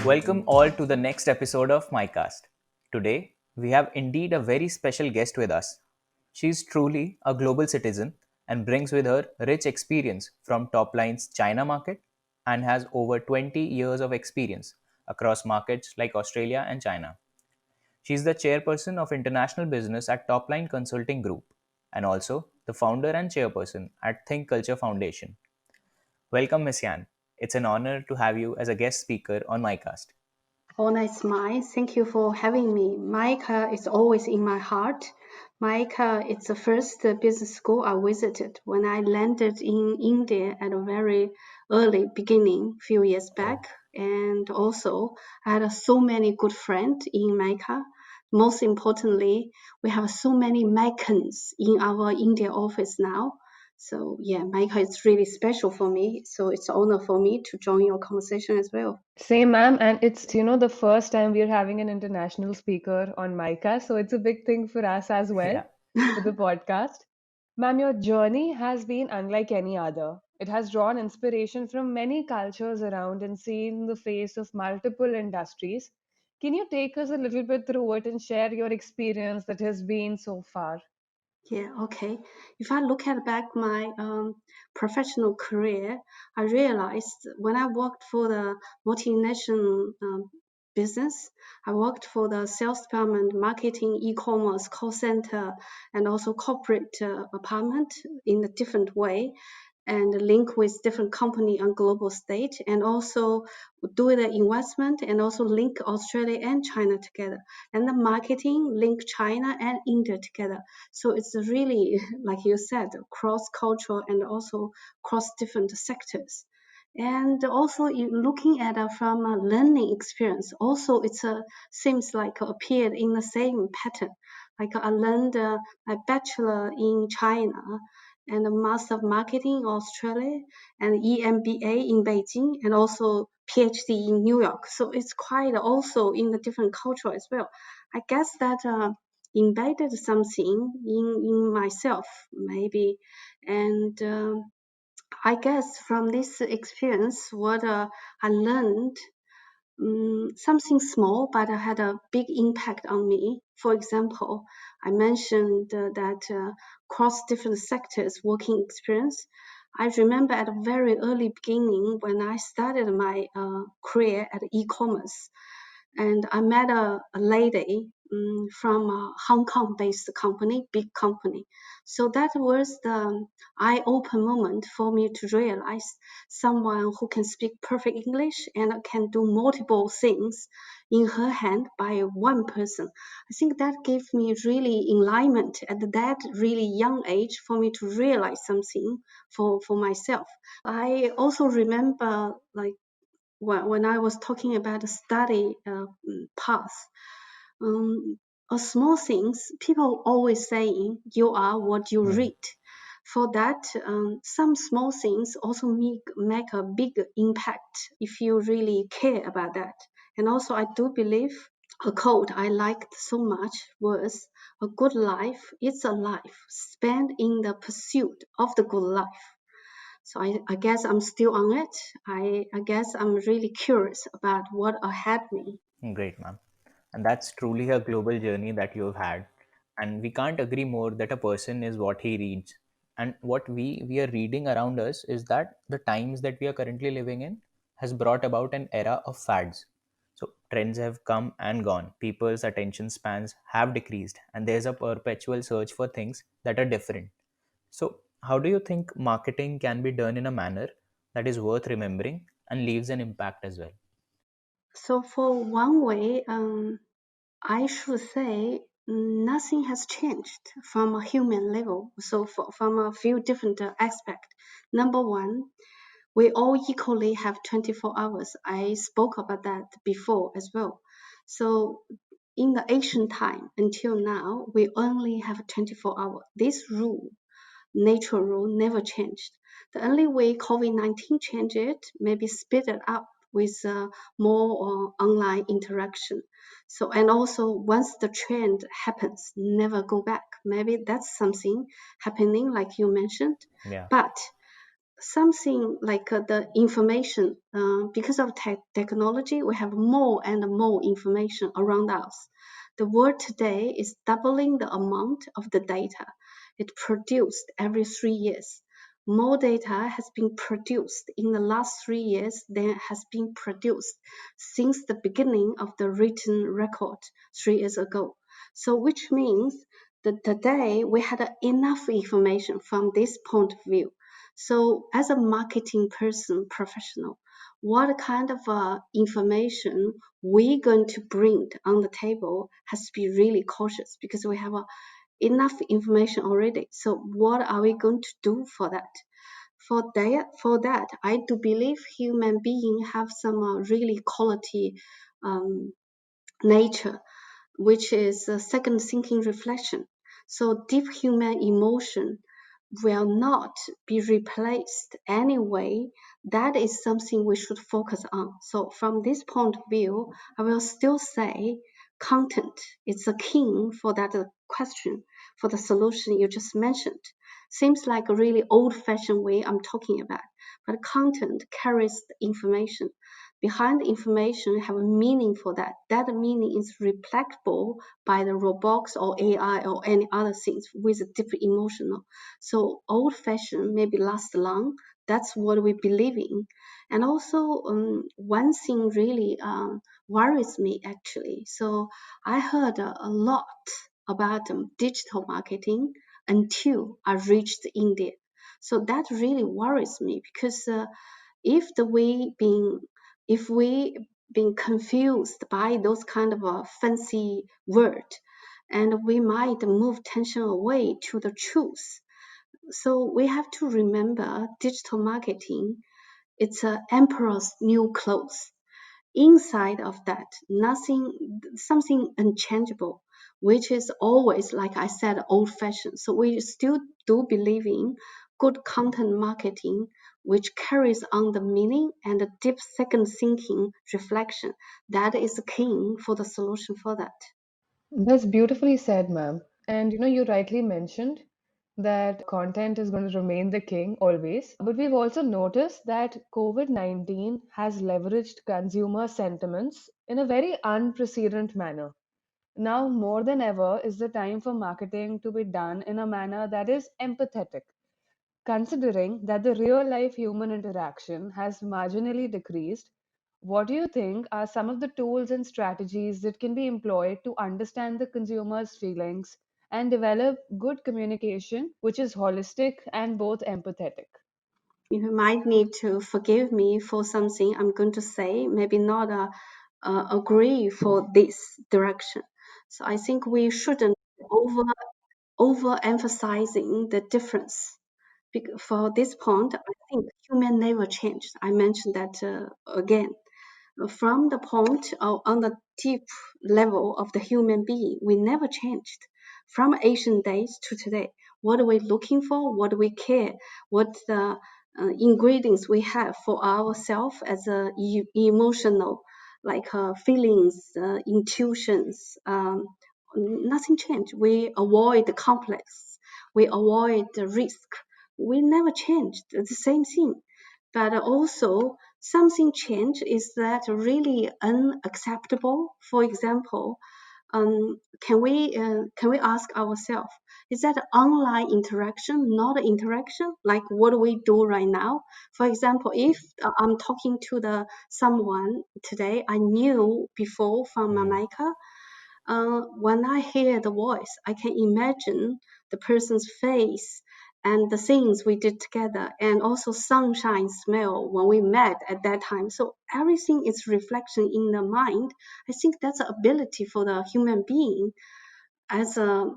Welcome all to the next episode of MyCast. Today, we have indeed a very special guest with us. She is truly a global citizen and brings with her rich experience from Topline's China market and has over 20 years of experience across markets like Australia and China. She is the chairperson of international business at Topline Consulting Group and also the founder and chairperson at Think Culture Foundation. Welcome, Miss Yan. It's an honor to have you as a guest speaker on MyCast. Oh, nice, Mai. Thank you for having me. MICA is always in my heart. MICA is the first business school I visited when I landed in India at a very early beginning, few years back. And also, I had so many good friends in MICA. Most importantly, we have so many Micans in our India office now. So yeah, MICA is really special for me. So it's an honor for me to join your conversation as well. Same, ma'am. And it's, the first time we're having an international speaker on MICA. So it's a big thing for us as well Yeah. for the podcast. Ma'am, your journey has been unlike any other. It has drawn inspiration from many cultures around and seen the face of multiple industries. Can you take us a little bit through it and share your experience that has been so far? Yeah, okay. If I look at back my professional career, I realized when I worked for the multinational business, I worked for the sales department, marketing, e-commerce, call center, and also corporate apartment in a different way and link with different company on global stage and also do the investment and also link Australia and China together and the marketing link China and India together. So it's really, like you said, cross-cultural and also cross different sectors. And also looking at from a learning experience, also it's seems like appeared in the same pattern. Like I learned a bachelor in China and a master of marketing in Australia and EMBA in Beijing and also PhD in New York. So it's quite also in the different culture as well. I guess that embedded something in myself maybe, and I guess from this experience, what I learned something small, but it had a big impact on me. For example, I mentioned that cross different sectors working experience. I remember at a very early beginning when I started my career at e-commerce, and I met a lady from a Hong Kong-based company, big company. So that was the eye-open moment for me to realize someone who can speak perfect English and can do multiple things in her hand by one person. I think that gave me really enlightenment at that really young age for me to realize something for myself. I also remember like when I was talking about the study path, a small things, people always saying you are what you read. For that, some small things also make a big impact if you really care about that. And also, I do believe a quote I liked so much was, "A good life is a life spent in the pursuit of the good life." So I guess I'm still on it. I guess I'm really curious about what ahead me. Great, ma'am. And that's truly a global journey that you've had. And we can't agree more that a person is what he reads. And what we are reading around us is that the times that we are currently living in has brought about an era of fads. So trends have come and gone. People's attention spans have decreased, and there's a perpetual search for things that are different. So, how do you think marketing can be done in a manner that is worth remembering and leaves an impact as well? So for one way, I should say nothing has changed from a human level. So from a few different aspects. Number one, we all equally have 24 hours. I spoke about that before as well. So in the ancient time until now, we only have 24 hours. This rule, natural rule, never changed. The only way COVID-19 changed it, maybe speed it up with more online interaction. So, and also once the trend happens, never go back. Maybe that's something happening, like you mentioned. Yeah. But something like the information, because of technology, we have more and more information around us. The world today is doubling the amount of the data it produced every 3 years. More data has been produced in the last 3 years than has been produced since the beginning of the written record 3 years ago. So, which means that today we had enough information from this point of view. So, as a marketing person, professional, what kind of information we're going to bring on the table has to be really cautious, because we have enough information already. So, what are we going to do for that? For that, I do believe human beings have some really quality nature, which is a second thinking reflection. So deep human emotion will not be replaced anyway. That is something we should focus on. So from this point of view, I will still say content is the king for that question, for the solution you just mentioned. Seems like a really old-fashioned way I'm talking about, but content carries the information. Behind the information have a meaning for that. That meaning is reflectable by the robots or AI or any other things with a deep emotional. So old-fashioned maybe last long. That's what we believe in. And also one thing really worries me actually. So I heard a lot about digital marketing until I reached India. So that really worries me, because if the way being if we been confused by those kind of a fancy word, and we might move tension away to the truth. So we have to remember digital marketing, it's a emperor's new clothes. Inside of that, nothing, something unchangeable, which is always, like I said, old fashioned. So we still do believe in good content marketing, which carries on the meaning and the deep second thinking reflection. That is the key for the solution for that. That's beautifully said, ma'am. And you rightly mentioned that content is going to remain the king always. But we've also noticed that COVID-19 has leveraged consumer sentiments in a very unprecedented manner. Now, more than ever, is the time for marketing to be done in a manner that is empathetic. Considering that the real life human interaction has marginally decreased, what do you think are some of the tools and strategies that can be employed to understand the consumer's feelings and develop good communication, which is holistic and both empathetic? You might need to forgive me for something I'm going to say, maybe not agree for this direction. So I think we shouldn't overemphasizing the difference. For this point, I think human never changed. I mentioned that again. From the point on the deep level of the human being, we never changed. From ancient days to today, what are we looking for? What do we care? What the ingredients we have for ourselves as a emotional, like feelings, intuitions. Nothing changed. We avoid the complex. We avoid the risk. We never changed. The same thing. But also something changed is that really unacceptable. For example, can we ask ourselves, is that online interaction not interaction like what we do right now? For example, if I'm talking to the someone today I knew before from Mm. MICA, when I hear the voice, I can imagine the person's face and the things we did together, and also sunshine smell when we met at that time. So everything is reflection in the mind. I think that's an ability for the human being as a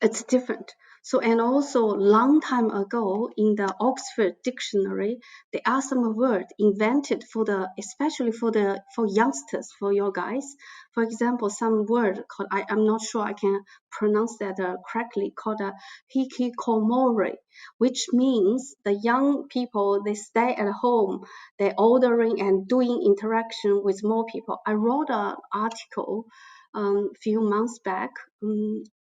it's different. So, and also long time ago in the Oxford Dictionary, there are some words invented especially for youngsters, for your guys. For example, some word called, I'm not sure I can pronounce that correctly, called hikikomori, which means the young people, they stay at home, they're ordering and doing interaction with more people. I wrote an article few months back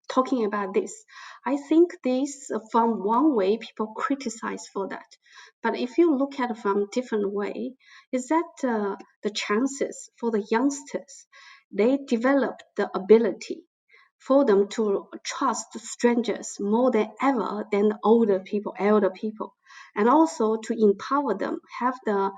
talking about this. I think this, from one way, people criticize for that. But if you look at it from different way, is that the chances for the youngsters, they develop the ability for them to trust strangers more than ever than the older people, elder people, and also to empower them, have the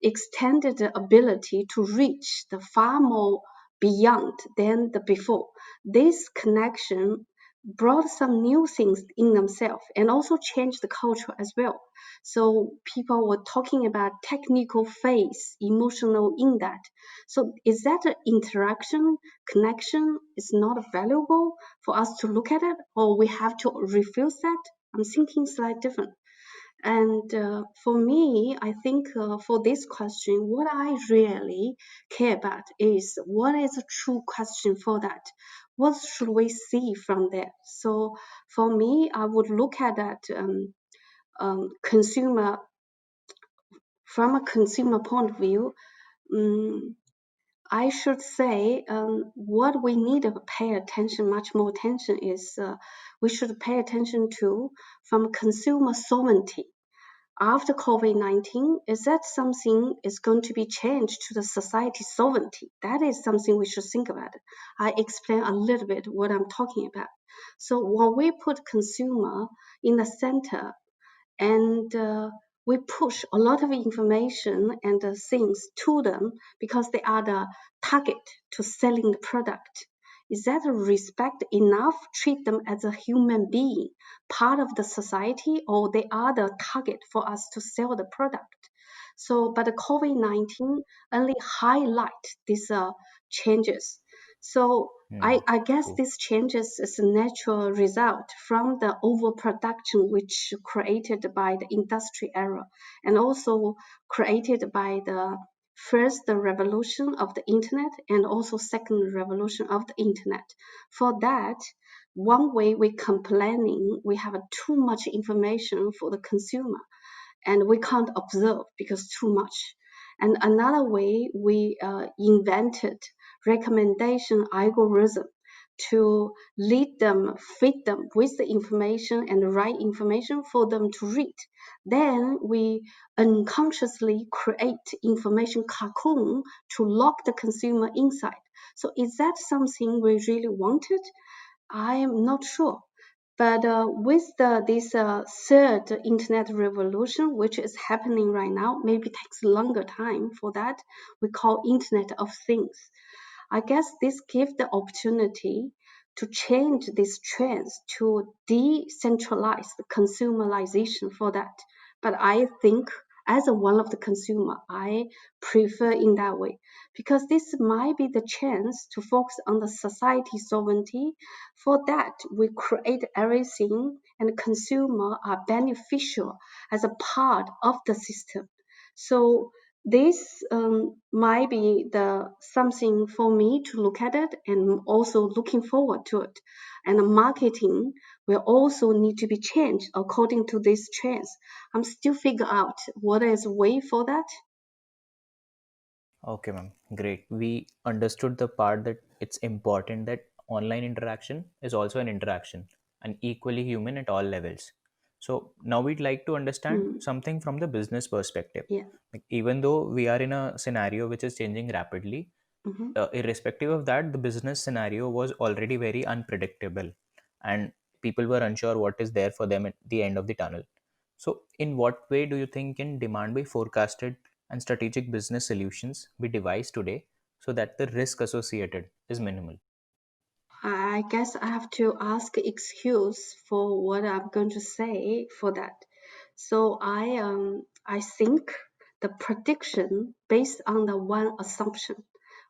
extended ability to reach the far more beyond than the before. This connection brought some new things in themselves and also changed the culture as well. So people were talking about technical phase, emotional in that. So is that an interaction, connection is not valuable for us to look at it, or we have to refuse that? I'm thinking slightly different. And for me, I think for this question, what I really care about is what is a true question for that? What should we see from there? So for me, I would look at that consumer from a consumer point of view. I should say what we need to pay attention, much more attention, is we should pay attention to from consumer sovereignty after COVID-19, is that something is going to be changed to the society sovereignty? That is something we should think about. I explain a little bit what I'm talking about. So when we put consumer in the center, and we push a lot of information and things to them because they are the target to selling the product. Is that respect enough? Treat them as a human being, part of the society, or they are the target for us to sell the product? So, but the COVID-19 only highlight these changes. So I guess True. these changes is a natural result from the overproduction which created by the industry era and also created by the first the revolution of the internet and also second revolution of the internet. For that, one way we complaining, we have too much information for the consumer and we can't observe because too much. And another way we invented recommendation algorithm to lead them, feed them with the information and the right information for them to read. Then we unconsciously create information cocoon to lock the consumer inside. So is that something we really wanted? I am not sure. But with this third internet revolution, which is happening right now, maybe takes longer time for that. We call Internet of Things. I guess this gives the opportunity to change these trends to decentralize the consumerization for that. But I think as a one of the consumer, I prefer in that way because this might be the chance to focus on the society sovereignty. For that, we create everything and consumer are beneficial as a part of the system. So this might be the something for me to look at it and also looking forward to it. And marketing will also need to be changed according to these trends. I'm still figure out what is the way for that. Okay, ma'am. Great. We understood the part that it's important that online interaction is also an interaction and equally human at all levels. So now we'd like to understand Mm, something from the business perspective. yeah. Like, even though we are in a scenario which is changing rapidly, Mm-hmm. irrespective of that, the business scenario was already very unpredictable and people were unsure what is there for them at the end of the tunnel. So, in what way do you think can demand be forecasted and strategic business solutions be devised today so that the risk associated is minimal? I guess I have to ask excuse for what I'm going to say for that. So I think the prediction based on the one assumption,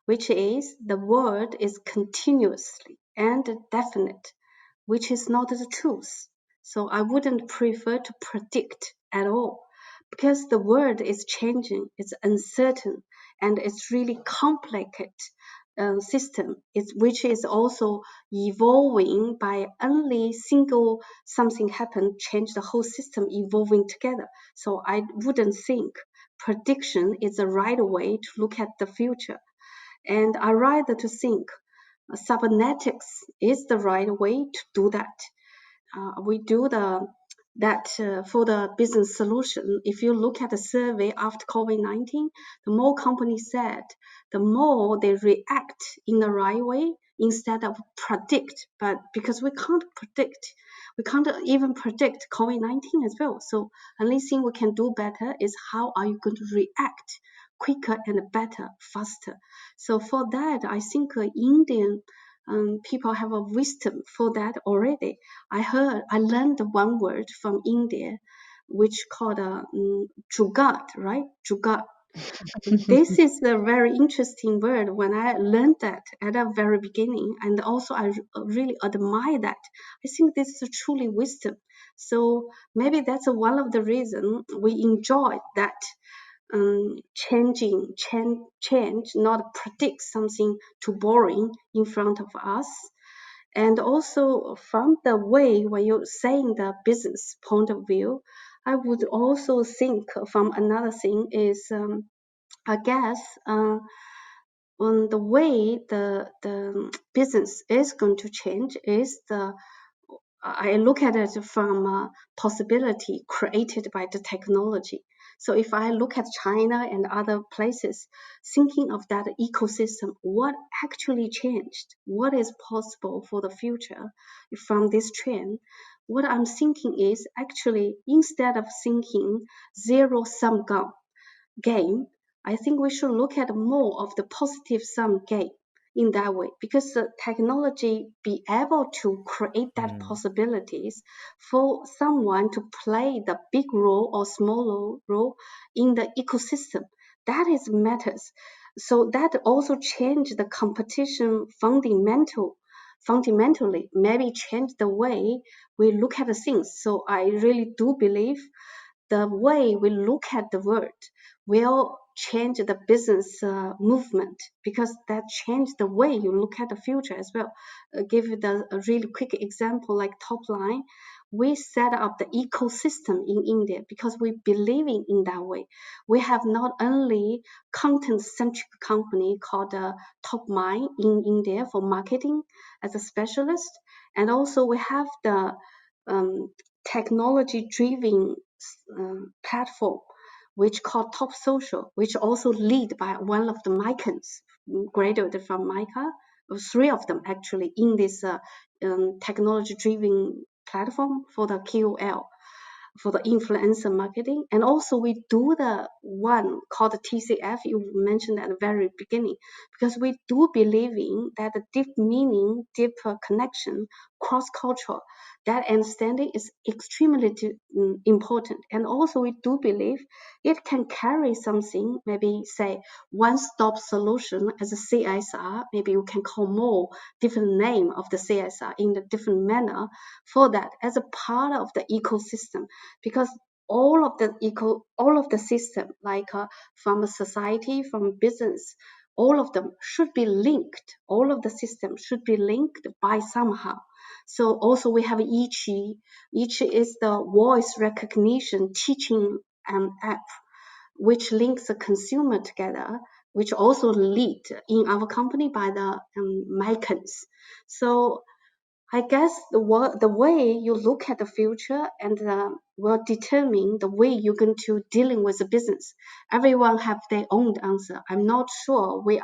which is the word is continuously and definite, which is not the truth. So I wouldn't prefer to predict at all, because the world is changing, it's uncertain, and it's really complicated system, which is also evolving by only single something happen, change the whole system evolving together. So I wouldn't think prediction is the right way to look at the future. And I rather to think cybernetics is the right way to do that. We do that for the business solution. If you look at the survey after COVID-19, the more companies said, the more they react in the right way instead of predict. But because we can't predict, we can't even predict COVID-19 as well. So only thing we can do better is how are you going to react quicker and better, faster. So for that, I think Indian people have a wisdom for that already. I learned one word from India, which called jugaad, right? Jugaad. This is a very interesting word when I learned that at the very beginning, and also I really admire that. I think this is truly wisdom. So maybe that's one of the reasons we enjoy that change, not predict something too boring in front of us. And also from the way when you're saying the business point of view, I would also think from another thing is, I guess, on the way the business is going to change is I look at it from a possibility created by the technology. So if I look at China and other places, thinking of that ecosystem, what actually changed? What is possible for the future from this trend? What I'm thinking is actually instead of thinking zero-sum game, I think we should look at more of the positive sum game in that way, because the technology be able to create that possibilities for someone to play the big role or small role in the ecosystem. That is matters. So that also change the competition fundamentally, maybe change the way we look at the things. So I really do believe the way we look at the world will change the business movement, because that changed the way you look at the future as well. Give you a really quick example like Topline. We set up the ecosystem in India because we believing in that way. We have not only content-centric company called Topline in India for marketing as a specialist, and also we have the technology-driven platform, which called Top Social, which also lead by one of the MICAs, graduated from MICA, three of them actually in this technology-driven platform for the KOL, for the influencer marketing. And also we do the one called the TCF, you mentioned at the very beginning, because we do believe in that the deep meaning, deeper connection, cross-cultural, that understanding is extremely important. And also we do believe it can carry something, maybe say one-stop solution as a CSR, maybe you can call more different name of the CSR in a different manner for that as a part of the ecosystem, because all of the system, like from a society, from business, all of them should be linked. All of the systems should be linked by somehow. So also we have each is the voice recognition teaching app, which links the consumer together, which also lead in our company by the MICAs. So I guess the way you look at the future and will determine the way you're going to dealing with the business. Everyone have their own answer. I'm not sure we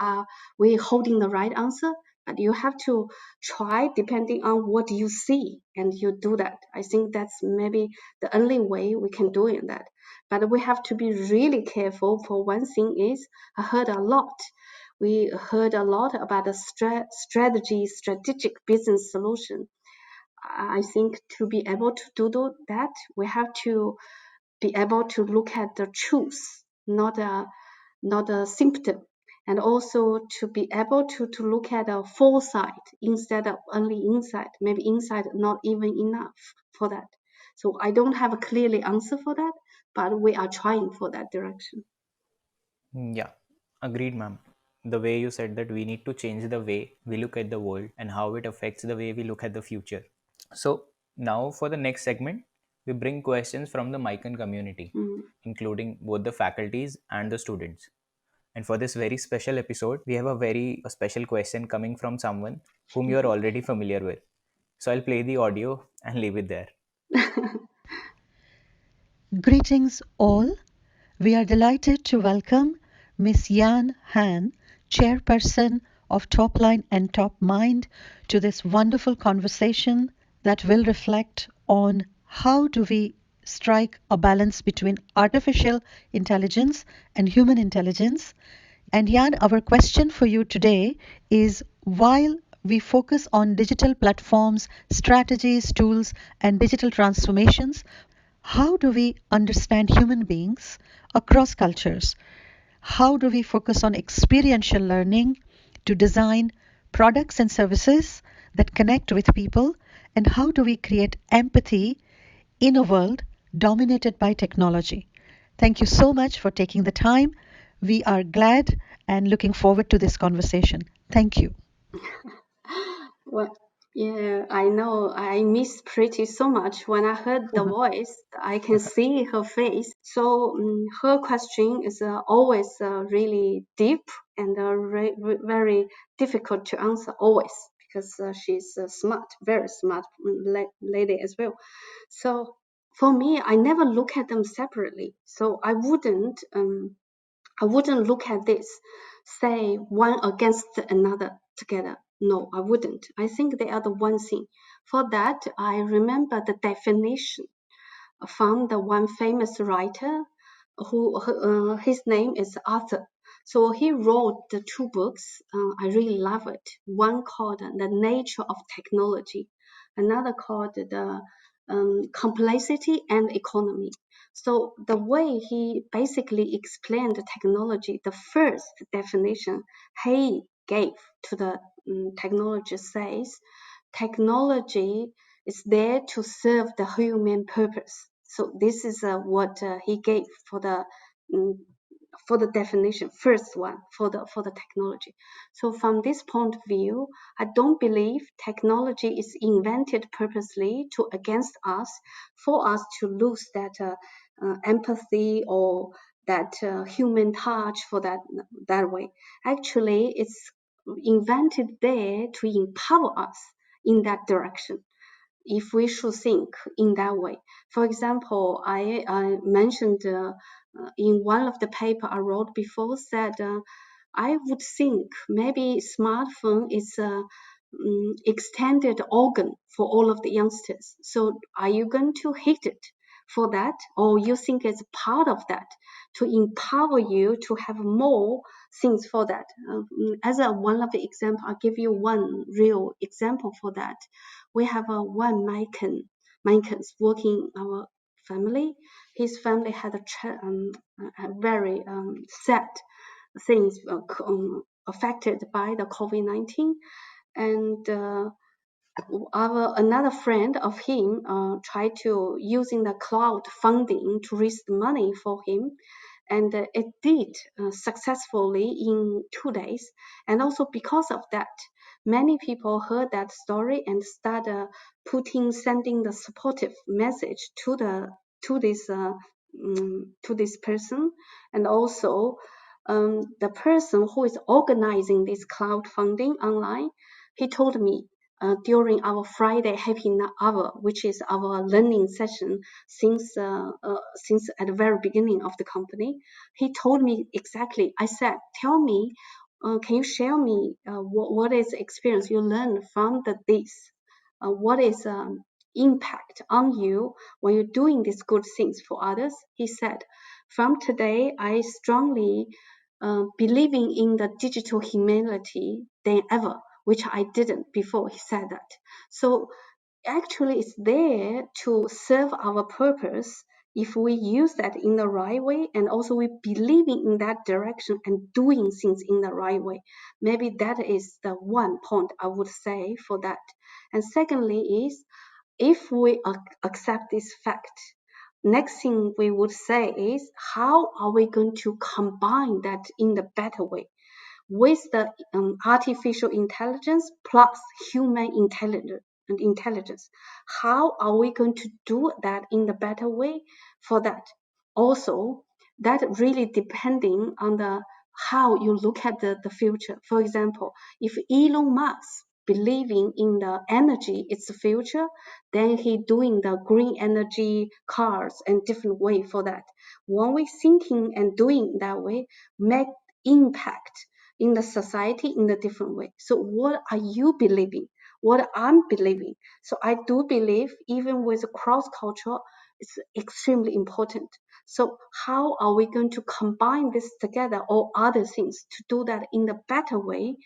holding the right answer, but you have to try depending on what you see and you do that. I think that's maybe the only way we can do it that. But we have to be really careful. For one thing is I heard a lot. We heard a lot about the strategic business solution. I think to be able to do that, we have to be able to look at the truth, not a symptom, and also to be able to look at a foresight instead of only insight. Maybe insight not even enough for that. So I don't have a clearly answer for that, but we are trying for that direction. Yeah, agreed, ma'am. The way you said that we need to change the way we look at the world and how it affects the way we look at the future. So, now for the next segment, we bring questions from the MICA community, Mm. including both the faculties and the students. And for this very special episode, we have a very special question coming from someone whom you are already familiar with. So, I'll play the audio and leave it there. Greetings all. We are delighted to welcome Miss Yan Han, Chairperson of Topline and Top Mind, to this wonderful conversation that will reflect on how do we strike a balance between artificial intelligence and human intelligence. And Yan, our question for you today is, while we focus on digital platforms, strategies, tools, and digital transformations, how do we understand human beings across cultures? How do we focus on experiential learning to design products and services that connect with people? And how do we create empathy in a world dominated by technology? Thank you so much for taking the time. We are glad and looking forward to this conversation. Thank you. Well, yeah, I know. I miss Pretty so much. When I heard the voice, I can see her face. So her question is always really deep and very difficult to answer always, because she's smart, very smart lady as well. So for me, I never look at them separately. So I wouldn't look at this, say one against another together. No, I wouldn't. I think they are the one thing. For that, I remember the definition from the one famous writer who his name is Arthur. So he wrote the two books. I really love it. One called The Nature of Technology, another called The Complexity and Economy. So the way he basically explained the technology, the first definition he gave to the technology says, technology is there to serve the human purpose. So this is what he gave mm, for the definition, first one for the technology. So from this point of view, I don't believe technology is invented purposely to against us, for us to lose that empathy or that human touch for that way. Actually, it's invented there to empower us in that direction, if we should think in that way. For example, I mentioned in one of the paper I wrote before, said I would think maybe smartphone is a extended organ for all of the youngsters. So are you going to hate it for that, or you think it's part of that to empower you to have more things for that? As one of the example, I'll give you one real example for that. We have one Micans working in our family. His family had a very sad things affected by the COVID-19, and our another friend of him tried to using the cloud funding to raise the money for him, and it did successfully in 2 days. And also because of that, many people heard that story and started sending the supportive message to this person. And also the person who is organizing this cloud funding online, he told me during our Friday happy hour, which is our learning session since at the very beginning of the company, he told me exactly. I said, "Tell me, can you share me what is the experience you learned from this? What is impact on you when you're doing these good things for others?" He said, "From today, I strongly believing in the digital humanity than ever, which I didn't before." He said that. So actually, it's there to serve our purpose if we use that in the right way, and also we believing in that direction and doing things in the right way. Maybe that is the one point I would say for that. And secondly is if we accept this fact, next thing we would say is, how are we going to combine that in the better way with the artificial intelligence plus human intelligence? How are we going to do that in the better way? For that, also, that really depending on the how you look at the future. For example, if Elon Musk believing in the energy it's the future, then he doing the green energy cars and different way for that. When we thinking and doing that way, make impact in the society in a different way. So what are you believing? What I'm believing? So I do believe even with cross culture, it's extremely important. So how are we going to combine this together or other things to do that in a better way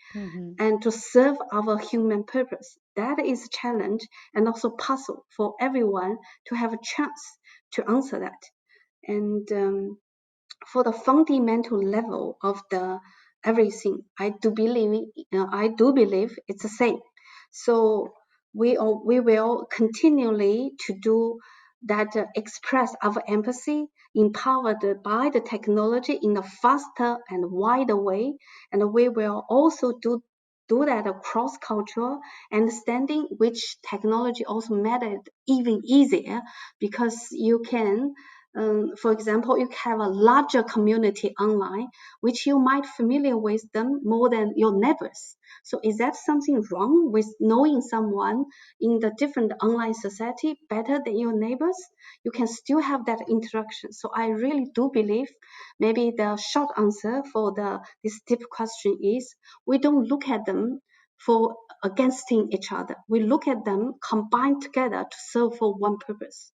and to serve our human purpose? That is a challenge and also puzzle for everyone to have a chance to answer that. And for the fundamental level of the everything, I do believe it's the same. So we will continually to do that, express our empathy empowered by the technology in a faster and wider way, and we will also do that across cultural understanding, which technology also made it even easier because you can, for example, you have a larger community online, which you might familiar with them more than your neighbors. So is that something wrong with knowing someone in the different online society better than your neighbors? You can still have that interaction. So I really do believe maybe the short answer for this deep question is, we don't look at them for against each other. We look at them combined together to serve for one purpose.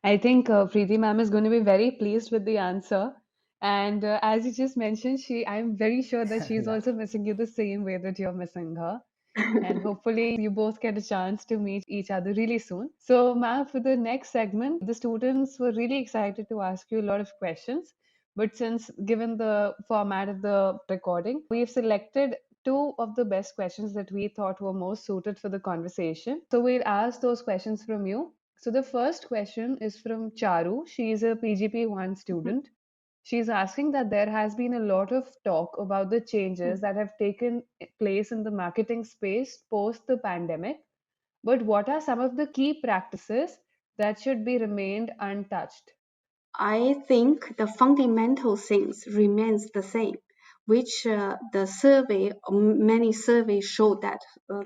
I think Preeti ma'am is going to be very pleased with the answer. And as you just mentioned, I'm very sure that she's Yeah. also missing you the same way that you're missing her. And hopefully you both get a chance to meet each other really soon. So, ma'am, for the next segment, the students were really excited to ask you a lot of questions. But since given the format of the recording, we've selected two of the best questions that we thought were most suited for the conversation. So we'll ask those questions from you. So the first question is from Charu. She is a PGP1 student. She's asking that there has been a lot of talk about the changes that have taken place in the marketing space post the pandemic, but what are some of the key practices that should be remained untouched? I think the fundamental things remains the same, which the survey, many surveys showed that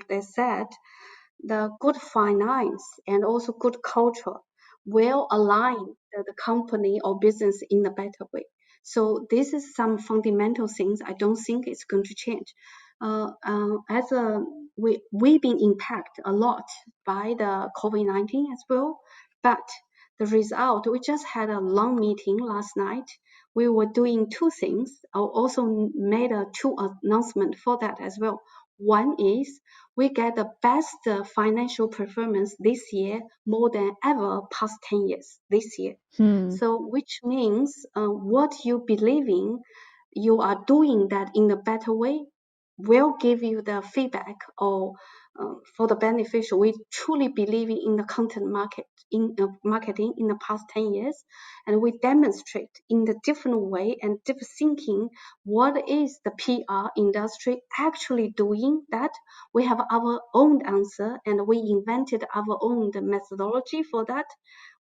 they said the good finance and also good culture will align the company or business in a better way. So this is some fundamental things. I don't think it's going to change. As a we've been impacted a lot by the COVID-19 as well, but the result, we just had a long meeting last night. We were doing two things. I also made two announcement for that as well. One is we get the best financial performance this year more than ever past 10 years this year. Hmm. So which means what you believe in, you are doing that in a better way will give you the feedback or for the beneficial. We truly believe in the content marketing in the past 10 years, and we demonstrate in the different way and deep thinking what is the PR industry actually doing that. We have our own answer and we invented our own methodology for that,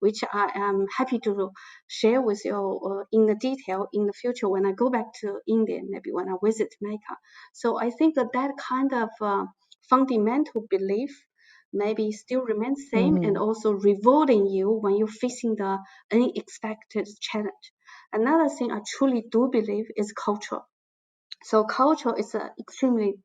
which I am happy to share with you in the detail in the future when I go back to India, maybe when I visit MICA. So I think that kind of fundamental belief maybe still remains same and Mhm. also rewarding you when you're facing the unexpected challenge. Another thing I truly do believe is culture. So culture is extremely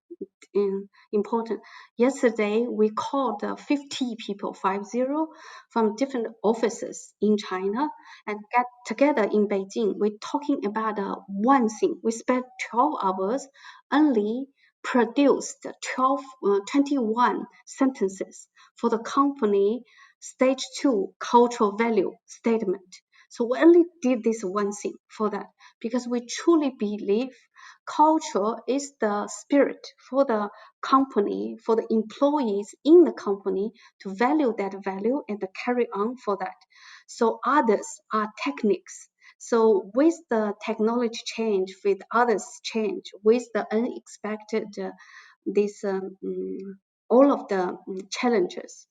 important. Yesterday, we called 50 people, 50, from different offices in China and get together in Beijing. We're talking about one thing. We spent 12 hours only produced 21 sentences for the company stage 2 cultural value statement. So we only did this one thing for that because we truly believe culture is the spirit for the company, for the employees in the company to value that value and to carry on for that. So others are techniques. So with the technology change, with others change, with the unexpected, this all of the challenges,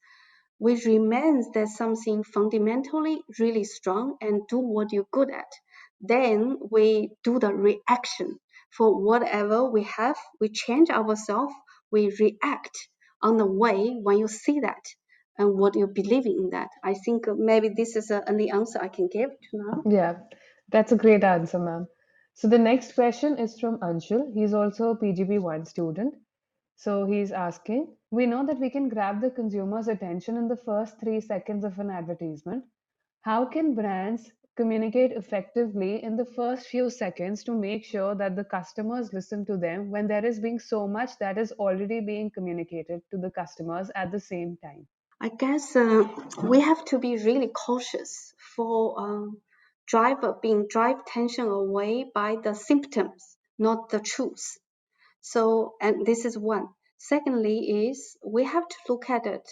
we remain that something fundamentally really strong and do what you're good at. Then we do the reaction for whatever we have. We change ourselves. We react on the way when you see that and what you believe in that. I think maybe this is the only answer I can give to now. Yeah, that's a great answer, ma'am. So the next question is from Anshul. He's also a PGB1 student. So he's asking, we know that we can grab the consumer's attention in the first 3 seconds of an advertisement. How can brands communicate effectively in the first few seconds to make sure that the customers listen to them when there is being so much that is already being communicated to the customers at the same time? I guess we have to be really cautious for being drive tension away by the symptoms, not the truth. So, and this is one. Secondly, is we have to look at it.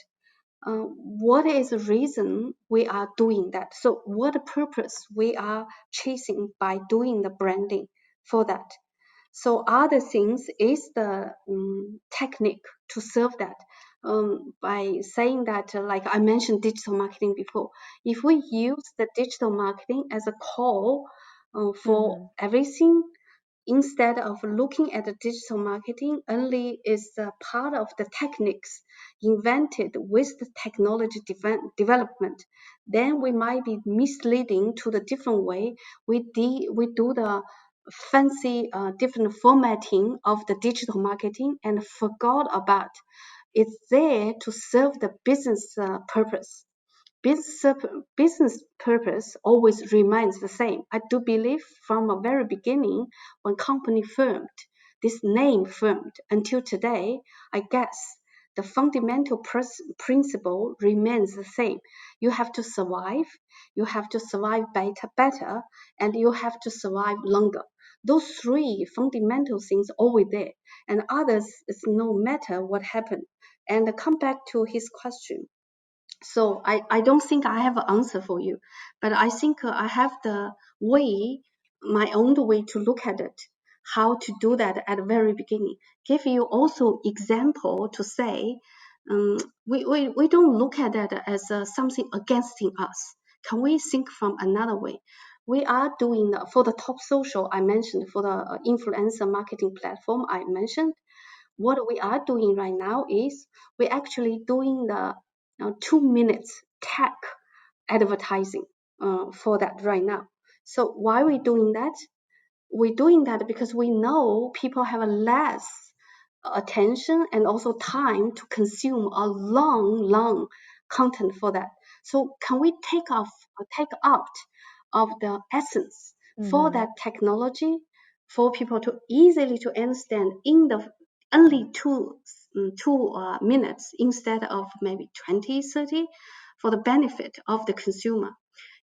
What is the reason we are doing that? So, what purpose we are chasing by doing the branding for that? So other things is the technique to serve that. By saying that, like I mentioned digital marketing before, if we use the digital marketing as a core for Mm-hmm. everything, instead of looking at the digital marketing only is a part of the techniques invented with the technology development, then we might be misleading to the different way we do the fancy different formatting of the digital marketing and forgot about it's there to serve the business purpose. Business purpose always remains the same. I do believe from a very beginning, when company formed, this name formed until today, I guess the fundamental principle remains the same. You have to survive, you have to survive better, and you have to survive longer. Those three fundamental things always there, and others is no matter what happened. And come back to his question, so I don't think I have an answer for you, but I think I have the way, my own way to look at it, how to do that at the very beginning. Give you also example to say, we don't look at that as something against us. Can we think from another way? We are doing for the top social I mentioned, for the influencer marketing platform I mentioned, what we are doing right now is we're actually doing the 2 minutes tech advertising for that right now. So why are we doing that? We're doing that because we know people have a less attention and also time to consume a long content for that. So can we take out of the essence for Mm-hmm. that technology for people to easily to understand in the only two minutes instead of maybe 20, 30 for the benefit of the consumer.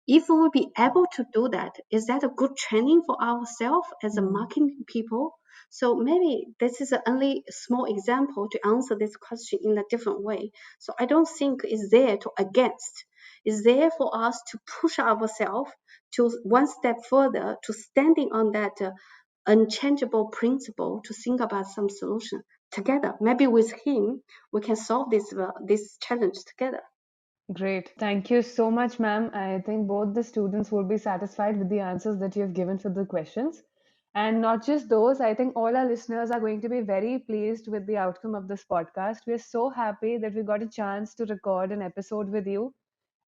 If we will be able to do that, is that a good training for ourselves as a Mm. marketing people? So maybe this is only a small example to answer this question in a different way. So I don't think it's there to against. It's there for us to push ourselves to one step further, to standing on that unchangeable principle, to think about some solution together. Maybe with him, we can solve this challenge together. Great. Thank you so much, ma'am. I think both the students will be satisfied with the answers that you have given for the questions. And not just those, I think all our listeners are going to be very pleased with the outcome of this podcast. We're so happy that we got a chance to record an episode with you.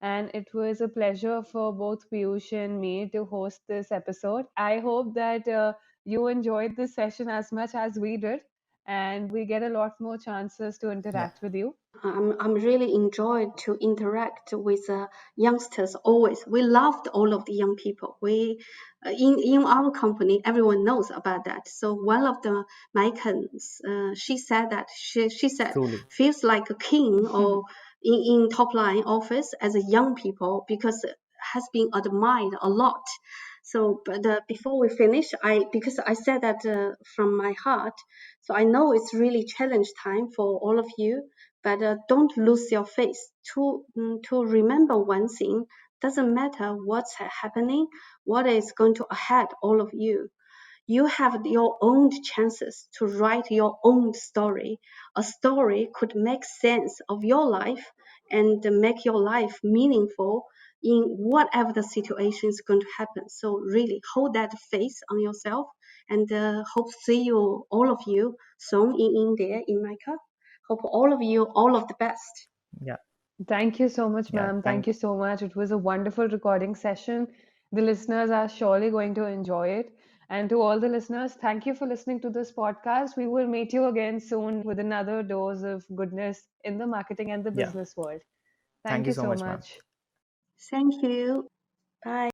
And it was a pleasure for both Piyush and me to host this episode. I hope that you enjoyed this session as much as we did, and we get a lot more chances to Yeah. interact with you. I'm really enjoyed to interact with youngsters always. We loved all of the young people. We in our company, everyone knows about that. So one of the Micans, she said that she said Truly. feels like a king or in top line office as a young people because has been admired a lot. So, but before we finish, because I said that from my heart, so I know it's really challenge time for all of you. But don't lose your faith. To remember one thing, doesn't matter what's happening, what is going to ahead all of you. You have your own chances to write your own story. A story could make sense of your life and make your life meaningful in whatever the situation is going to happen. So really hold that faith on yourself, and hope to see you, all of you, soon in India, in MICA. Hope all of you all of the best. Yeah. Thank you so much, Yeah. ma'am. Thank Thank. you so much. It was a wonderful recording session. The listeners are surely going to enjoy it. And to all the listeners, thank you for listening to this podcast. We will meet you again soon with another dose of goodness in the marketing and the Yeah. business world. Thank Thank you you so so much, ma'am. much. Thank you. Bye.